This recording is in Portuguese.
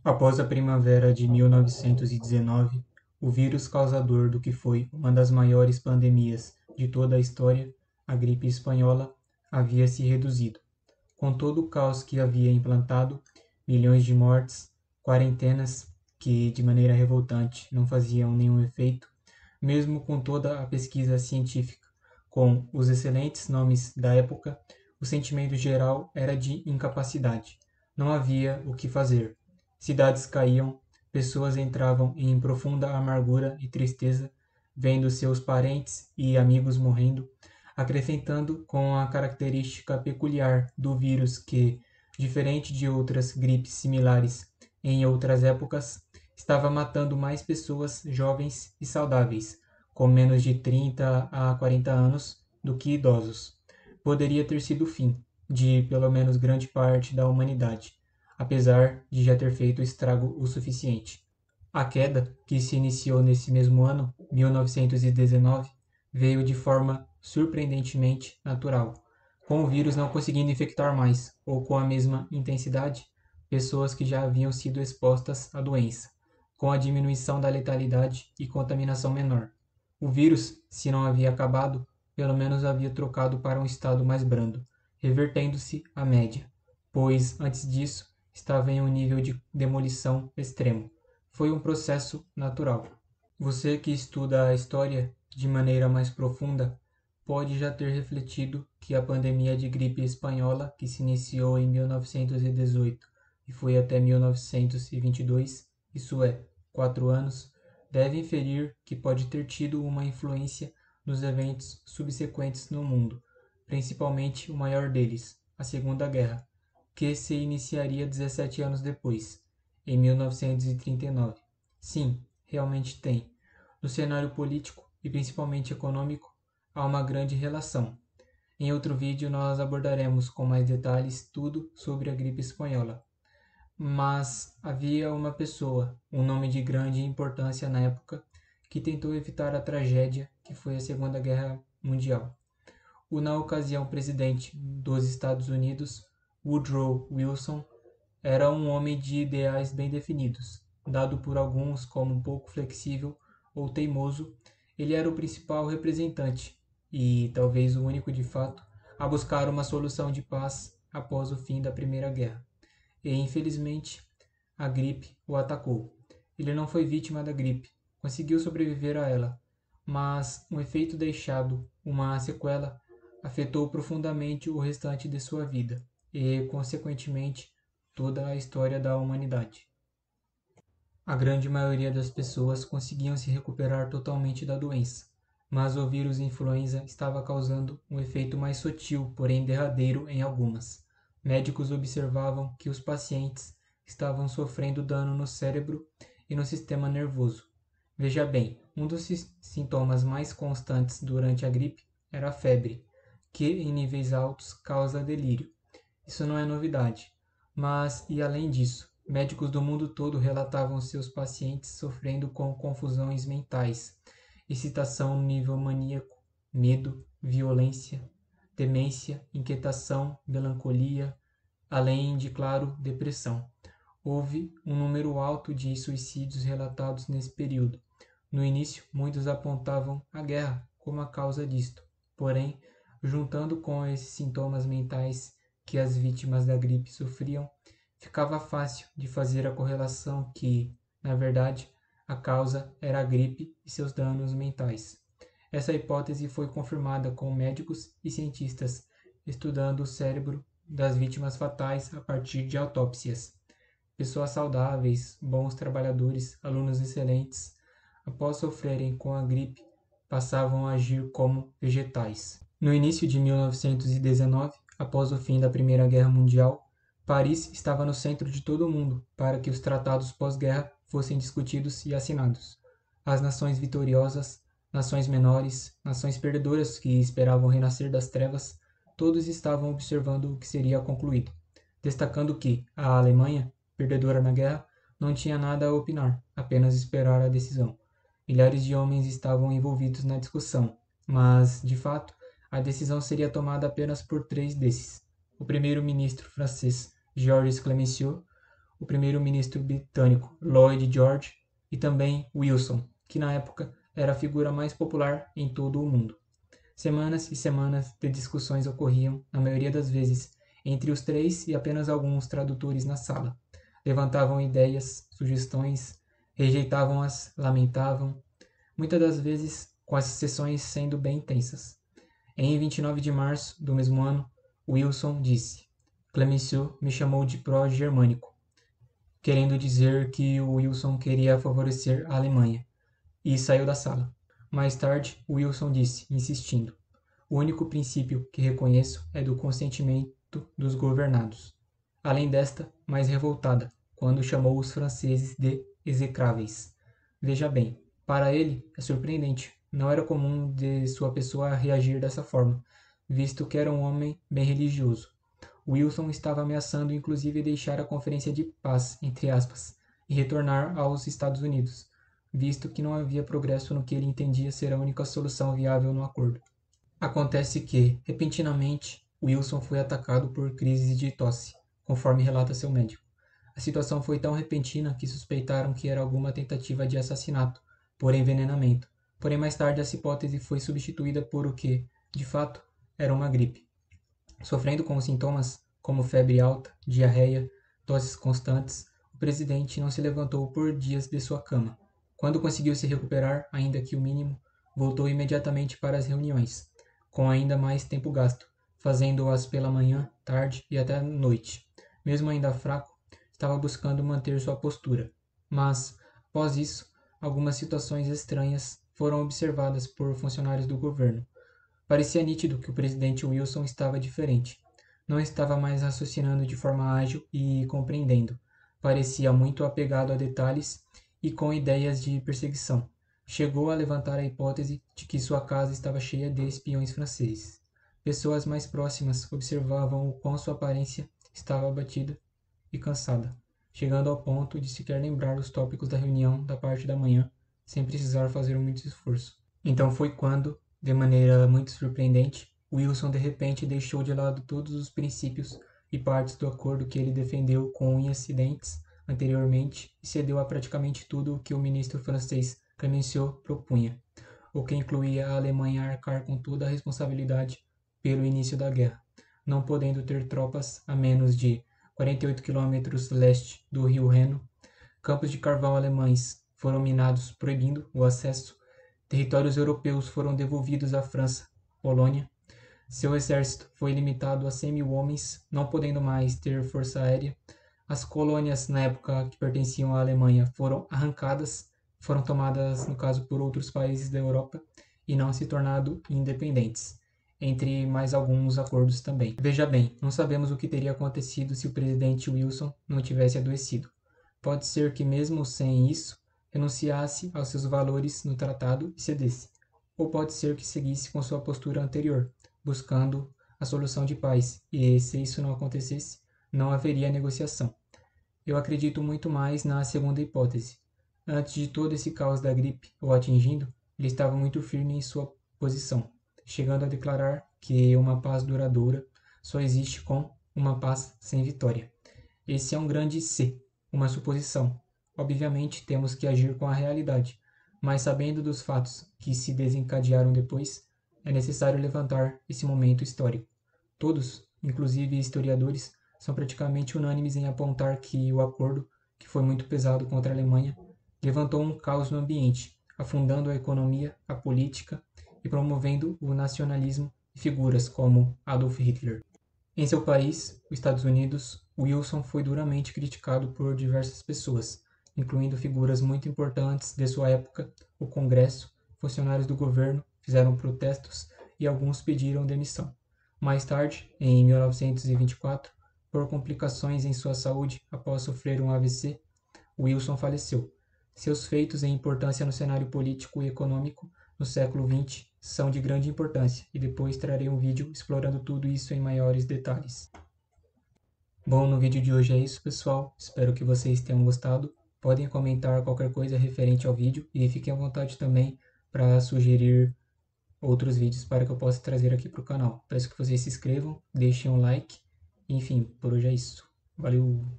Após a primavera de 1919, o vírus causador do que foi uma das maiores pandemias de toda a história, a gripe espanhola, havia se reduzido. Com todo o caos que havia implantado, milhões de mortes, quarentenas que, de maneira revoltante, não faziam nenhum efeito, mesmo com toda a pesquisa científica, com os excelentes nomes da época, o sentimento geral era de incapacidade. Não havia o que fazer. Cidades caíam, pessoas entravam em profunda amargura e tristeza, vendo seus parentes e amigos morrendo, acrescentando com a característica peculiar do vírus que, diferente de outras gripes similares em outras épocas, estava matando mais pessoas jovens e saudáveis, com menos de 30 a 40 anos, do que idosos. Poderia ter sido o fim de pelo menos grande parte da humanidade, apesar de já ter feito estrago o suficiente. A queda, que se iniciou nesse mesmo ano, 1919, veio de forma surpreendentemente natural, com o vírus não conseguindo infectar mais, ou com a mesma intensidade, pessoas que já haviam sido expostas à doença, com a diminuição da letalidade e contaminação menor. O vírus, se não havia acabado, pelo menos havia trocado para um estado mais brando, revertendo-se à média, pois, antes disso, estava em um nível de demolição extremo. Foi um processo natural. Você que estuda a história de maneira mais profunda pode já ter refletido que a pandemia de gripe espanhola, que se iniciou em 1918 e foi até 1922, isso é, 4 anos, deve inferir que pode ter tido uma influência nos eventos subsequentes no mundo, principalmente o maior deles, a Segunda Guerra, que se iniciaria 17 anos depois, em 1939. Sim, realmente tem. No cenário político e principalmente econômico, há uma grande relação. Em outro vídeo nós abordaremos com mais detalhes tudo sobre a gripe espanhola. Mas havia uma pessoa, um nome de grande importância na época, que tentou evitar a tragédia que foi a Segunda Guerra Mundial. O na ocasião presidente dos Estados Unidos, Woodrow Wilson, era um homem de ideais bem definidos. Dado por alguns como um pouco flexível ou teimoso, ele era o principal representante, e talvez o único de fato, a buscar uma solução de paz após o fim da Primeira Guerra. E, infelizmente, a gripe o atacou. Ele não foi vítima da gripe, conseguiu sobreviver a ela, mas um efeito deixado, uma sequela, afetou profundamente o restante de sua vida e, consequentemente, toda a história da humanidade. A grande maioria das pessoas conseguiam se recuperar totalmente da doença, mas o vírus influenza estava causando um efeito mais sutil, porém derradeiro em algumas. Médicos observavam que os pacientes estavam sofrendo dano no cérebro e no sistema nervoso. Veja bem, um dos sintomas mais constantes durante a gripe era a febre, que em níveis altos causa delírio. Isso não é novidade, mas, e além disso, médicos do mundo todo relatavam seus pacientes sofrendo com confusões mentais, excitação no nível maníaco, medo, violência, demência, inquietação, melancolia, além de, claro, depressão. Houve um número alto de suicídios relatados nesse período. No início, muitos apontavam a guerra como a causa disto. Porém, juntando com esses sintomas mentais que as vítimas da gripe sofriam, ficava fácil de fazer a correlação que, na verdade, a causa era a gripe e seus danos mentais. Essa hipótese foi confirmada com médicos e cientistas estudando o cérebro das vítimas fatais a partir de autópsias. Pessoas saudáveis, bons trabalhadores, alunos excelentes, após sofrerem com a gripe, passavam a agir como vegetais. No início de 1919, após o fim da Primeira Guerra Mundial, Paris estava no centro de todo o mundo para que os tratados pós-guerra fossem discutidos e assinados. As nações vitoriosas, nações menores, nações perdedoras que esperavam renascer das trevas, todos estavam observando o que seria concluído, destacando que a Alemanha, perdedora na guerra, não tinha nada a opinar, apenas esperar a decisão. Milhares de homens estavam envolvidos na discussão, mas, de fato, a decisão seria tomada apenas por 3 desses: o primeiro-ministro francês Georges Clemenceau, o primeiro-ministro britânico Lloyd George e também Wilson, que na época era a figura mais popular em todo o mundo. Semanas e semanas de discussões ocorriam, na maioria das vezes, entre os três e apenas alguns tradutores na sala. Levantavam ideias, sugestões, rejeitavam-as, lamentavam, muitas das vezes com as sessões sendo bem intensas. Em 29 de março do mesmo ano, Wilson disse: Clemenceau me chamou de pró-germânico, querendo dizer que o Wilson queria favorecer a Alemanha, e saiu da sala. Mais tarde, Wilson disse, insistindo: o único princípio que reconheço é do consentimento dos governados. Além desta, mais revoltada, quando chamou os franceses de execráveis. Veja bem, para ele é surpreendente. Não era comum de sua pessoa reagir dessa forma, visto que era um homem bem religioso. Wilson estava ameaçando inclusive deixar a conferência de paz, entre aspas, e retornar aos Estados Unidos, visto que não havia progresso no que ele entendia ser a única solução viável no acordo. Acontece que, repentinamente, Wilson foi atacado por crises de tosse, conforme relata seu médico. A situação foi tão repentina que suspeitaram que era alguma tentativa de assassinato, por envenenamento. Porém, mais tarde essa hipótese foi substituída por o que, de fato, era uma gripe. Sofrendo com sintomas como febre alta, diarreia, tosses constantes, o presidente não se levantou por dias de sua cama. Quando conseguiu se recuperar, ainda que o mínimo, voltou imediatamente para as reuniões, com ainda mais tempo gasto, fazendo-as pela manhã, tarde e até noite. Mesmo ainda fraco, estava buscando manter sua postura. Mas, após isso, algumas situações estranhas foram observadas por funcionários do governo. Parecia nítido que o presidente Wilson estava diferente. Não estava mais raciocinando de forma ágil e compreendendo. Parecia muito apegado a detalhes e com ideias de perseguição. Chegou a levantar a hipótese de que sua casa estava cheia de espiões franceses. Pessoas mais próximas observavam o quão sua aparência estava abatida e cansada, chegando ao ponto de sequer lembrar os tópicos da reunião da parte da manhã, sem precisar fazer muito esforço. Então foi quando, de maneira muito surpreendente, Wilson de repente deixou de lado todos os princípios e partes do acordo que ele defendeu com unhas e dentes anteriormente e cedeu a praticamente tudo o que o ministro francês Clemenceau propunha, o que incluía a Alemanha arcar com toda a responsabilidade pelo início da guerra, não podendo ter tropas a menos de 48 quilômetros leste do rio Reno. Campos de carvão alemães foram minados, proibindo o acesso. Territórios europeus foram devolvidos à França, Polônia. Seu exército foi limitado a 100.000 homens, não podendo mais ter força aérea. As colônias, na época que pertenciam à Alemanha, foram arrancadas, foram tomadas, no caso, por outros países da Europa e não se tornado independentes, entre mais alguns acordos também. Veja bem, não sabemos o que teria acontecido se o presidente Wilson não tivesse adoecido. Pode ser que mesmo sem isso, renunciasse aos seus valores no tratado e cedesse. Ou pode ser que seguisse com sua postura anterior, buscando a solução de paz, e se isso não acontecesse, não haveria negociação. Eu acredito muito mais na segunda hipótese. Antes de todo esse caos da gripe o atingindo, ele estava muito firme em sua posição, chegando a declarar que uma paz duradoura só existe com uma paz sem vitória. Esse é um grande se, uma suposição. Obviamente temos que agir com a realidade, mas sabendo dos fatos que se desencadearam depois, é necessário levantar esse momento histórico. Todos, inclusive historiadores, são praticamente unânimes em apontar que o acordo, que foi muito pesado contra a Alemanha, levantou um caos no ambiente, afundando a economia, a política e promovendo o nacionalismo de figuras como Adolf Hitler. Em seu país, os Estados Unidos, Wilson foi duramente criticado por diversas pessoas, incluindo figuras muito importantes de sua época, o Congresso, funcionários do governo fizeram protestos e alguns pediram demissão. Mais tarde, em 1924, por complicações em sua saúde após sofrer um AVC, Wilson faleceu. Seus feitos em importância no cenário político e econômico no século XX são de grande importância, e depois trarei um vídeo explorando tudo isso em maiores detalhes. Bom, no vídeo de hoje é isso, pessoal. Espero que vocês tenham gostado. Podem comentar qualquer coisa referente ao vídeo e fiquem à vontade também para sugerir outros vídeos para que eu possa trazer aqui para o canal. Peço que vocês se inscrevam, deixem um like. Enfim, por hoje é isso. Valeu!